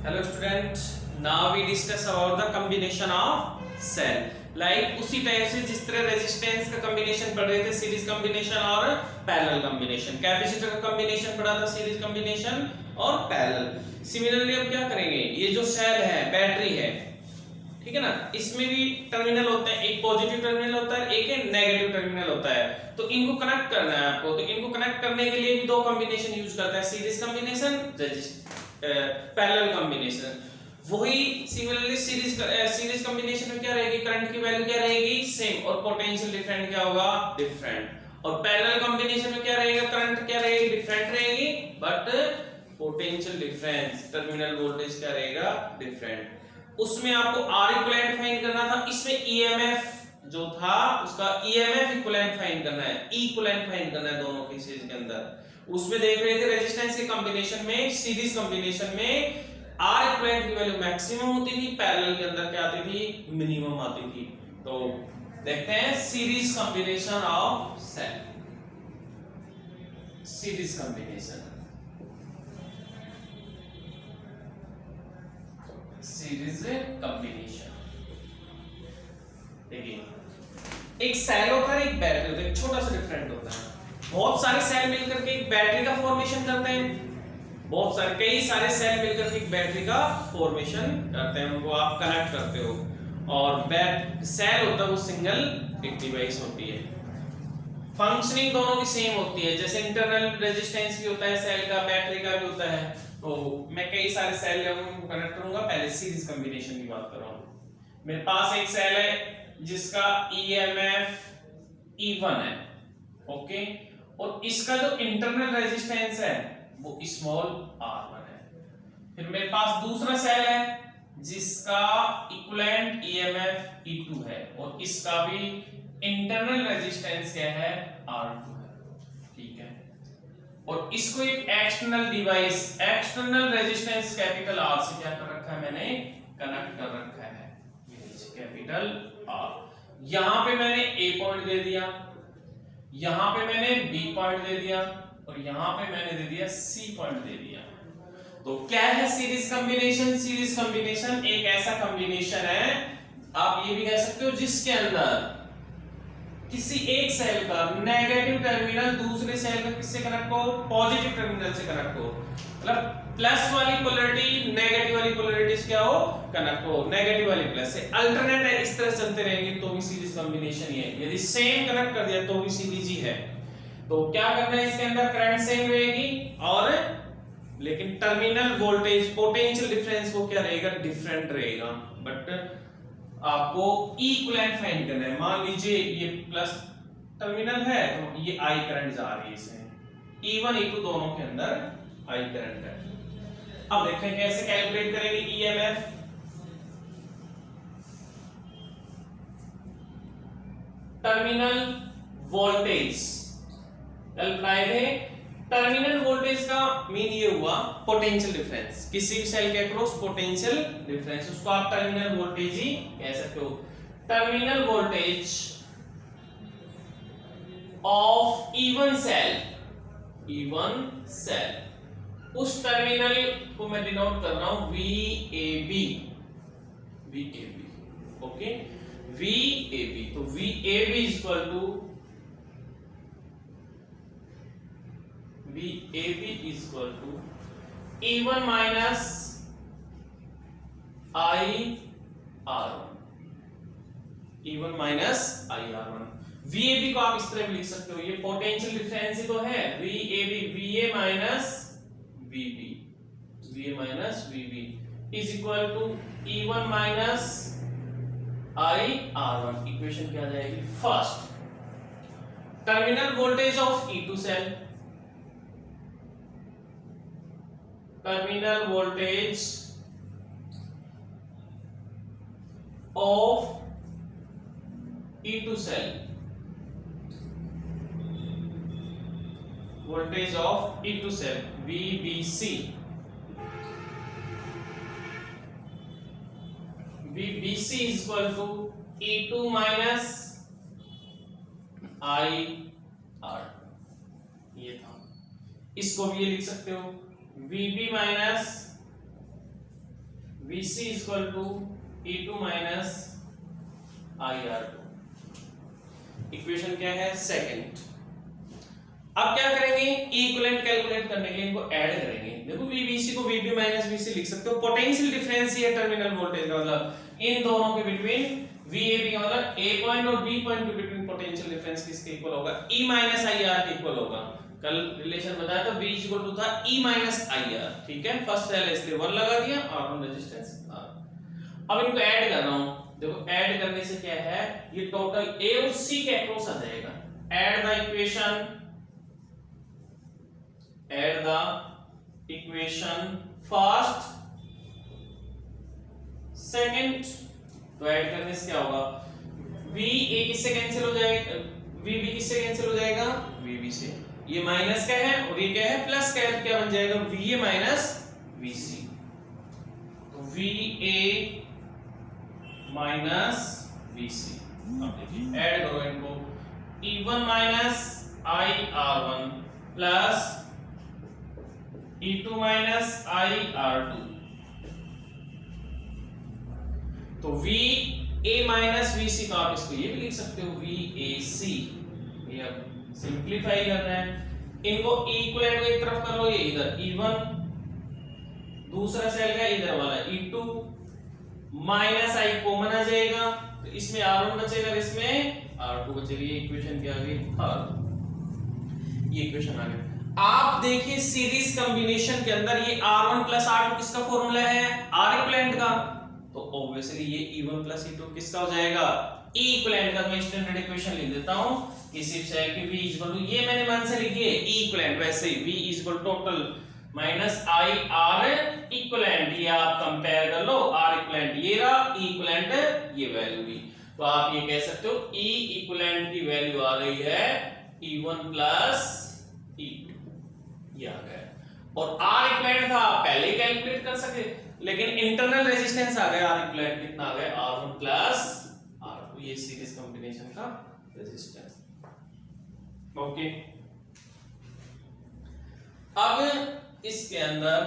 Hello student, now we discuss about the combination of cell. Like उसी type से जिस तरह रेजिस्टेंस का कॉम्बिनेशन पढ़ रहे थे, सीरीज कॉम्बिनेशन और पैरेलल कॉम्बिनेशन, कैपेसिटर का कॉम्बिनेशन पढ़ा था, सीरीज कॉम्बिनेशन और पैरेलल। सिमिलरली अब क्या करेंगे, ये जो सेल है, बैटरी है, ठीक है ना, इसमें भी टर्मिनल होते हैं, एक पॉजिटिव टर्मिनल होता है, एक नेगेटिव टर्मिनल होता है। तो इनको कनेक्ट करना है आपको। तो इनको कनेक्ट करने के लिए भी दो कॉम्बिनेशन यूज करता है, सीरीज कॉम्बिनेशन, पैरेलल कॉम्बिनेशन। वही सिमिलरली सीरीज कॉम्बिनेशन में क्या रहेगी, करंट की वैल्यू क्या रहेगी, सेम, और पोटेंशियल डिफरेंट क्या होगा, डिफरेंट। और पैरेलल कॉम्बिनेशन में क्या रहेगा, करंट क्या रहेगी, डिफरेंट रहेगी, but potential difference, terminal voltage क्या रहेगा, डिफरेंट। उसमें आपको आर इक्विवेलेंट फाइंड करना था, इसमें ईएमएफ जो था उसका ईएमएफ इक्विवेलेंट फाइंड करना है, ई इक्विवेलेंट फाइंड करना है दोनों केसेस के अंदर। उसमें देख रहे थे रेजिस्टेंस के कॉम्बिनेशन में, सीरीज कॉम्बिनेशन में आर इक्विवेलेंट की वैल्यू मैक्सिमम होती थी, पैरेलल के अंदर क्या आती थी, मिनिमम आती थी। तो देखते हैं series combination of cell, series combination, series combination. देखिए, एक सेल होता है, एक बैटरी होता है, एक छोटा सा डिफरेंट होता है। बहुत सारे सेल मिलकर के एक बैटरी का फॉर्मेशन करते हैं, बहुत सारे कई सारे सेल मिलकर के एक बैटरी का फॉर्मेशन करते हैं, उनको आप कनेक्ट करते हो। और सेल होता है वो सिंगल एक डिवाइस होती है, फंक्शनिंग दोनों की सेम होती है। जैसे इंटरनल रेजिस्टेंस भी होता है सेल का, बैटरी का भी होता है। तो मैं कई सारे सेल उनको कनेक्ट करूंगा। पहले सीरीज कॉम्बिनेशन की बात कर रहा हूं। मेरे पास एक सेल है जिसका ईएमएफ E1 है, ओके, और इसका जो इंटरनल रेजिस्टेंस है वो स्मॉल r1 है। फिर मेरे पास दूसरा सेल है जिसका इक्विवेलेंट ईएमएफ E2 है, और इसका भी इंटरनल रेजिस्टेंस क्या है, R2 है, ठीक है। और इसको एक external device, external resistance capital R से क्या कर रखा है, मैंने कनेक्ट कर रखा है, कैपिटल R। यहां पे मैंने A पॉइंट दे दिया, यहां पे मैंने B पॉइंट दे दिया, और यहां पे मैंने दे दिया C पॉइंट दे दिया। तो क्या है सीरीज कॉम्बिनेशन? सीरीज कॉम्बिनेशन एक ऐसा कॉम्बिनेशन है, आप ये भी कह सकते हो, जिसके अंदर किसी एक सेल का नेगेटिव टर्मिनल दूसरे सेल का किससे कनेक्ट हो, पॉजिटिव टर्मिनल से कनेक्ट हो। मतलब प्लस वाली पोलैरिटी नेगेटिव वाली पोलैरिटी से क्या हो, कनेक्ट हो, नेगेटिव वाली प्लस से। अल्टरनेट है, इस तरह चलते रहेंगे तो भी सीरीज कॉम्बिनेशन ही है। यदि सेम कनेक्ट कर दिया तो भी सीरीज ही है। तो क्या करना है, इसके अंदर करंट सेम रहेगी, और लेकिन टर्मिनल वोल्टेज, पोटेंशियल डिफरेंस वो क्या रहेगा, डिफरेंट रहेगा। बट आपको इक्विवेलेंट फाइंड करना है। मान लीजिए ये प्लस टर्मिनल है, तो ये आई करंट जा रही है इसमें, E1 E2 दोनों के अंदर आई करंट है। अब देखें कैसे कैलकुलेट करेंगे ईएमएफ। टर्मिनल वोल्टेज कल पढ़ाए थे। टर्मिनल वोल्टेज का मीन ये हुआ पोटेंशियल डिफरेंस, किसी भी सेल के अक्रॉस पोटेंशियल डिफरेंस, उसको आप टर्मिनल वोल्टेज ही कह सकते हो। Terminal voltage of E1 cell, E1 cell, उस टर्मिनल को मैं डिनोट कर रहा हूं VAB, VAB, ओके, VAB। तो VAB is equal to VAB is equal to E1 minus IR1, E1 minus IR1। VAB को आप इस तरह भी लिख सकते हो, ये पोटेंशियल डिफरेंस ही तो है, VAB, VA minus VB, VA minus VB is equal to E1 minus IR1। Equation क्या आ जाएगी, first terminal voltage of E2 cell, terminal voltage of E2 cell, voltage of E2 cell VBC, VBC is equal to E2 minus IR। ये था, इसको भी ये लिख सकते हो VB minus VC equal to E2 minus IR2। Equation क्या है? सेकंड। अब क्या करेंगे? इक्विवेलेंट कैलकुलेट करने के लिए इनको ऐड करेंगे। देखो VBC को VB माइनस VC लिख सकते हो। पोटेंशियल डिफरेंस ये टर्मिनल वोल्टेज का मतलब इन दोनों के बिटवीन VAB का मतलब A पॉइंट और B पॉइंट के बिटवीन पोटेंशियल डिफरेंस किसके इक्वल होगा? E माइनस IR के इक्वल होगा। कल रिलेशन बताया था V इक्वल टू था E माइनस IR। ठीक है, फर्स्ट सेल इसलिए 1 लगा दिया और ऑन रेजिस्टेंस R। अब इनको ऐड कर रहा हूं। देखो ऐड करने से क्या है, ये टोटल A और C के अक्रॉस आ जाएगा। Add the equation first second. तो ऐड करने से क्या होगा? VA किससे कैंसिल हो जाएगा? VB किससे कैंसिल हो जाएगा? VB से। ये माइनस का है और ये क्या है? प्लस का है। क्या बन जाएगा? VA minus VC। तो VA माइनस VC। अब देखिए ऐड करो इनको। E1 minus IR1 plus E2 minus IR2। तो VA माइनस VC का आप इसको ये भी लिख सकते हो VAC। ये अब सिंपलीफाई करना है। इनको इक्विवेलेंट को एक तरफ कर लो, ये इधर E1, दूसरा सेल का इधर वाला E2 माइनस I कॉमन आ जाएगा, तो इसमें R1 बचेगा, इसमें R2 बचेगा। ये इक्वेशन क्या आ गई? ये इक्वेशन आ गई। आप देखिए सीरीज कॉम्बिनेशन के अंदर ये R1 प्लस R2 किसका फॉर्मूला है? R इक्विवेलेंट का। तो ऑब्वियसली ये E1 प्लस E2 किसका हो जाएगा? E इक्विवेलेंट का। मैं स्टैंडर्ड इक्वेशन लिख देता हूं इसी से कि V इक्वल टू, ये मैंने मान से लिखी है E इक्विवेलेंट, वैसे ही V equal total minus I R equivalent. ये आप कंपेयर कर लो, R इक्विवेलेंट ये रहा, E इक्विवेलेंट ये वैल्यू भी। तो आप ये कह सकते हो E इक्विवेलेंट की वैल्यू आ रही है E1 प्लस E2, ये आ गया। और R इक्विवेलेंट था पहले ही कैलकुलेट कर सके, लेकिन इंटरनल रेजिस्टेंस आ गया R इक्विवेलेंट कितना आ गया? R1 plus R2। ये सीरीज कॉम्बिनेशन का रेजिस्टेंस। ओके, अब इसके अंदर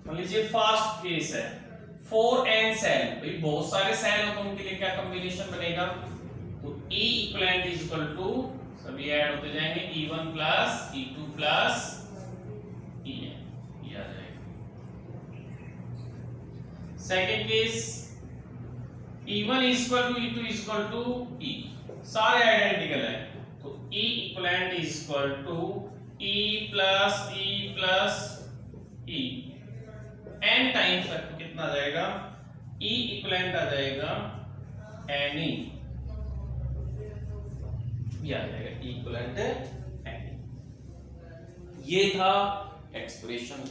मान लीजिए फर्स्ट केस है 4n सेल। भाई बहुत सारे सेल हो तो उनके लिए क्या कॉम्बिनेशन बनेगा? तो E equivalent is equal to, सभी ऐड होते जाएंगे, E1 plus E2 plus EN, ये आ जाएगा। Second case E1 is equal to E2 is equal to E, सारे आइडेंटिकल है। तो E equivalent is equal to E plus E n times तक तो कितना आ जाएगा? E इक्विवेलेंट आ जाएगा Ne, ये आ जाएगा E इक्विवेलेंट Ne। ये था एक्सप्रेशन।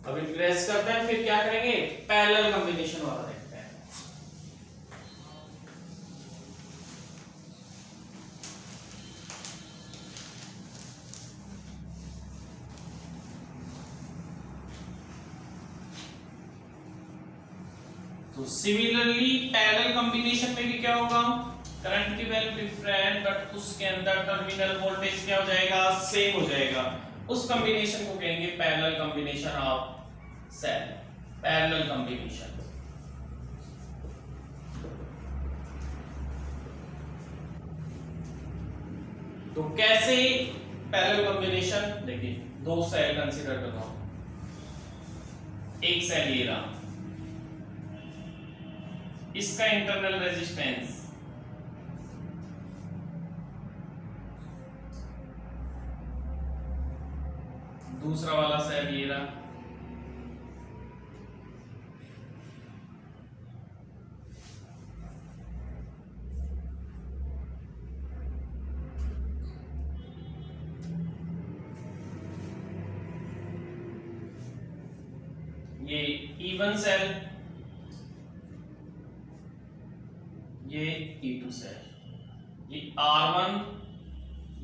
अब इंक्रीज करते हैं, फिर क्या करेंगे? पैरेलल कॉम्बिनेशन वाला देखते हैं। तो सिमिलरली पैरेलल कॉम्बिनेशन में भी क्या होगा? करंट की वैल्यू डिफरेंट, बट उसके अंदर टर्मिनल वोल्टेज क्या हो जाएगा? सेम हो जाएगा। उस कॉम्बिनेशन को कहेंगे parallel combination of cell. Parallel combination. तो कैसे पैरेलल कॉम्बिनेशन? देखिए दो सेल कंसीडर करता हूं। एक सेल ये रहा, इसका इंटरनल रेजिस्टेंस दूसरा वाला सेल ये रहा, ये E1 सेल, ये E2 सेल, ये R1,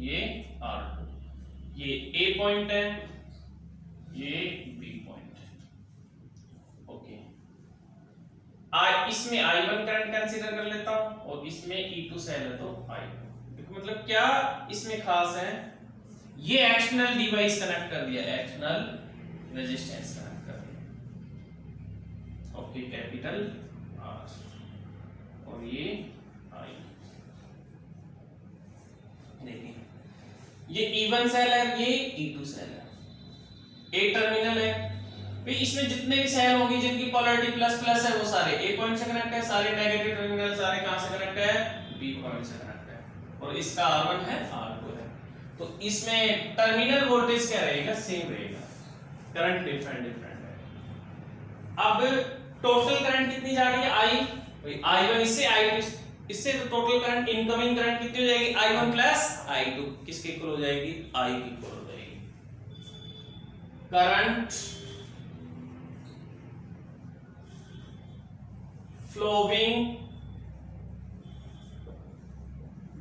ये R2, ये A पॉइंट है, ये B पॉइंट है। ओके, इसमें I1 करंट कंसीडर कर लेता हूं और इसमें E2 सेल है तो I2। मतलब क्या इसमें खास है? ये एक्सटर्नल डिवाइस कनेक्ट कर दिया, एक्सटर्नल रेजिस्टेंस कनेक्ट कर दिया। ओके, कैपिटल आर और ये आई। देखिए ये E1 सेल है, ये E2 सेल है, एक टर्मिनल है। फिर इसमें जितने भी सेल होंगे जिनकी पोलैरिटी प्लस प्लस है वो सारे ए पॉइंट से कनेक्ट है, सारे नेगेटिव टर्मिनल सारे कहां से कनेक्ट है, बी पॉइंट से कनेक्ट है। और इसका R1 है, R2 है। तो इसमें टर्मिनल वोल्टेज क्या रहेगा, सेम रहेगा, करंट डिफरेंट है। अब टोटल करंट कितनी जा रही है, I, I1 इससे I2 इससे, तो टोटल करंट इनकमिंग करंट कितनी हो जाएगी, I1 प्लस I2 किसके इक्वल हो जाएगी, I की इक्वल हो जाएगी। Current flowing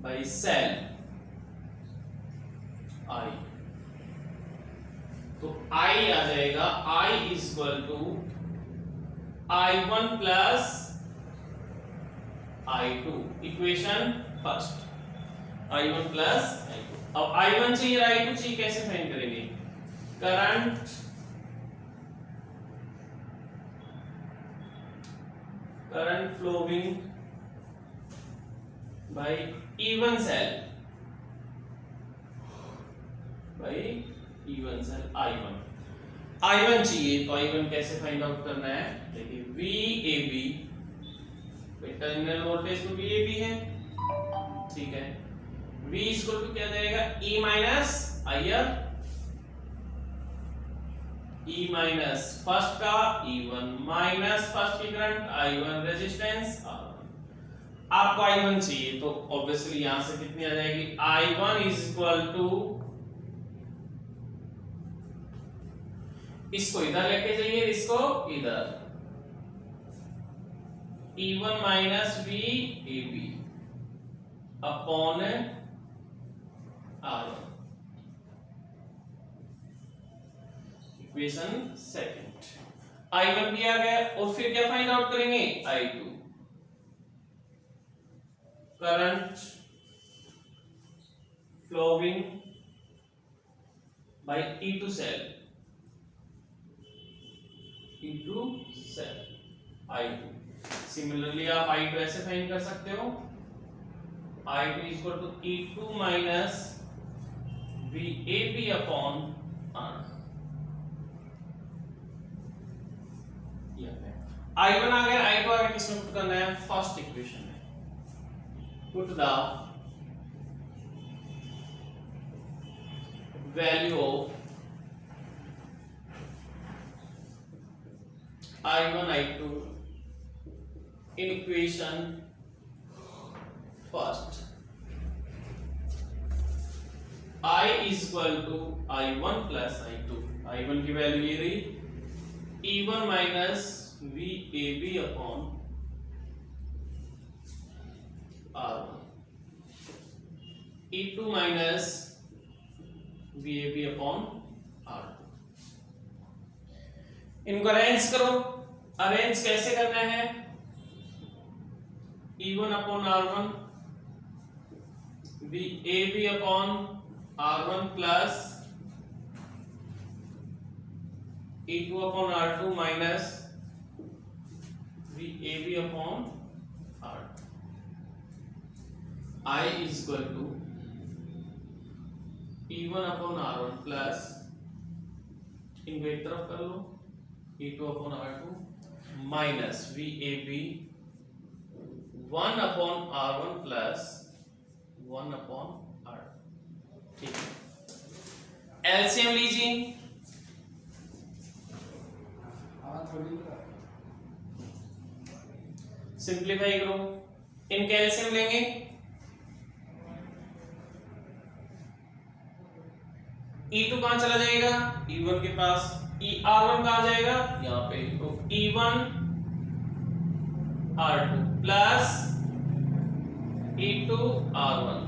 by cell I, तो I आ जाएगा, I is equal to I1 plus I2, equation first, I1 plus I2। अब I1 चाहिए और I2 चाहिए, कैसे फाइंड करेंगे, current flowing by E1 cell, by E1 cell I1 चाहिए, तो I1 कैसे फाइंड आउट करना है, देखिए VAB, टर्मिनल वोल्टेज तो VAB है, ठीक है। V इक्वल टू क्या जाएगा, E minus IR, E minus first का E1 माइनस फर्स्ट की करंट I1 रेजिस्टेंस R1। आपको I1 चाहिए तो ऑब्वियसली यहां से कितनी आ जाएगी, I1 इज इक्वल टू, इसको इधर लेके जाइए, इसको इधर, E1 minus VAB upon R1, equation second. I1 भी आ गया, और फिर क्या फाइंड आउट करेंगे, I2, current flowing by E2 cell, I2। Similarly आप I2 ऐसे फाइंड कर सकते हो, I2 equal to E2 minus VAB upon R। I1 आ गया, I2 आ गया, किसमें पुट करना है, फर्स्ट इक्वेशन में put the value of I1 I2 in equation first। I is equal to I1 plus I2, I1 की वैल्यू ये रही, E1 minus VAB upon R1, E2 minus VAB upon R2। इनको arrange करो, arrange कैसे करना है, E1 upon R1, VAB upon R1 plus E2 upon R2 minus VAB upon R2। I is equal to E1 upon R1 plus, इनको एक तरफ कर लो, E2 upon R2 minus VAB 1 upon R1 plus 1 upon R2। ठीक है, LCM लीजिए, simplify करो, इनका LCM लेंगे, E2 कहां चला जाएगा, E1 के पास, R1 कहां जाएगा, यहां पे, तो E1 R2 plus E2 R1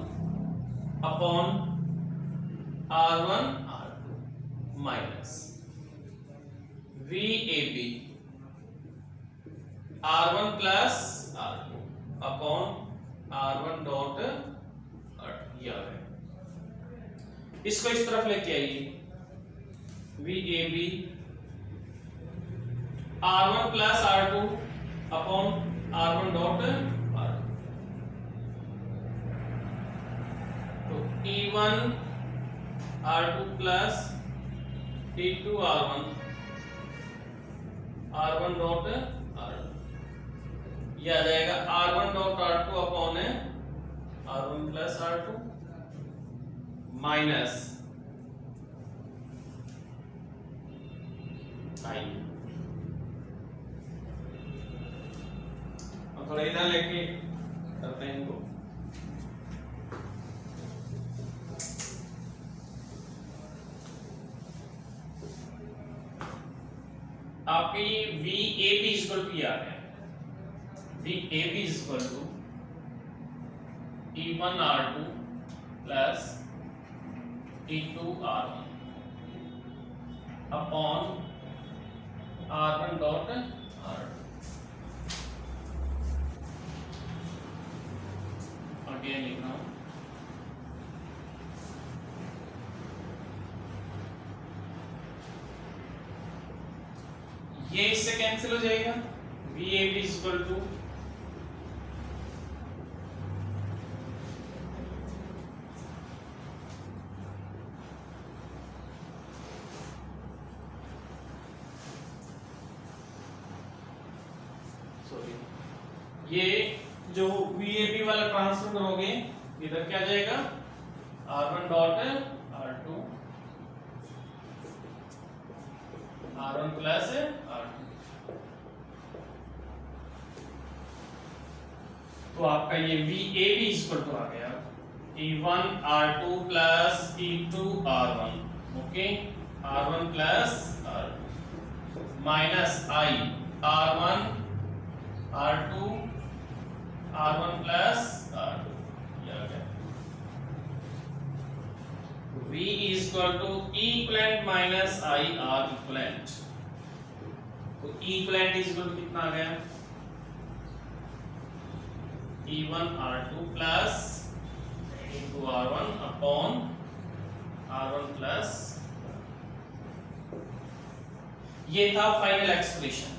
upon R1 R2 minus VAB R1 plus R2 upon R1 dot R2। इसको इस तरफ लेके आइए, V A B R1 plus R2 upon R1 dot R, तो E1 R2 plus E2 R1 dot R, ये आ जाएगा R1 dot R2 upon R1 plus R2 minus I, थोड़ा इधर लेके करते हैं इनको, आपकी V A B equal to आ गया, V A B equal to E1 R2 plus E2 R1 upon R1 dot R2, again लिख रहा हूं, ये इससे कैंसिल हो जाएगा, V A B equal to ये जो VAB वाला ट्रांसफर करोगे इधर क्या जाएगा, R1 dot R2 R1 plus R2, तो आपका ये VAB इक्वल टू आ गया E1 R2 plus E2 R1, okay, R1 plus R2 minus I R1 R2 R1 plus R2, V is equal to equivalent minus I R equivalent, तो equivalent is equal to कितना आ गया, E1 R2 plus E2 R1 upon R1 plus, ये था final expression.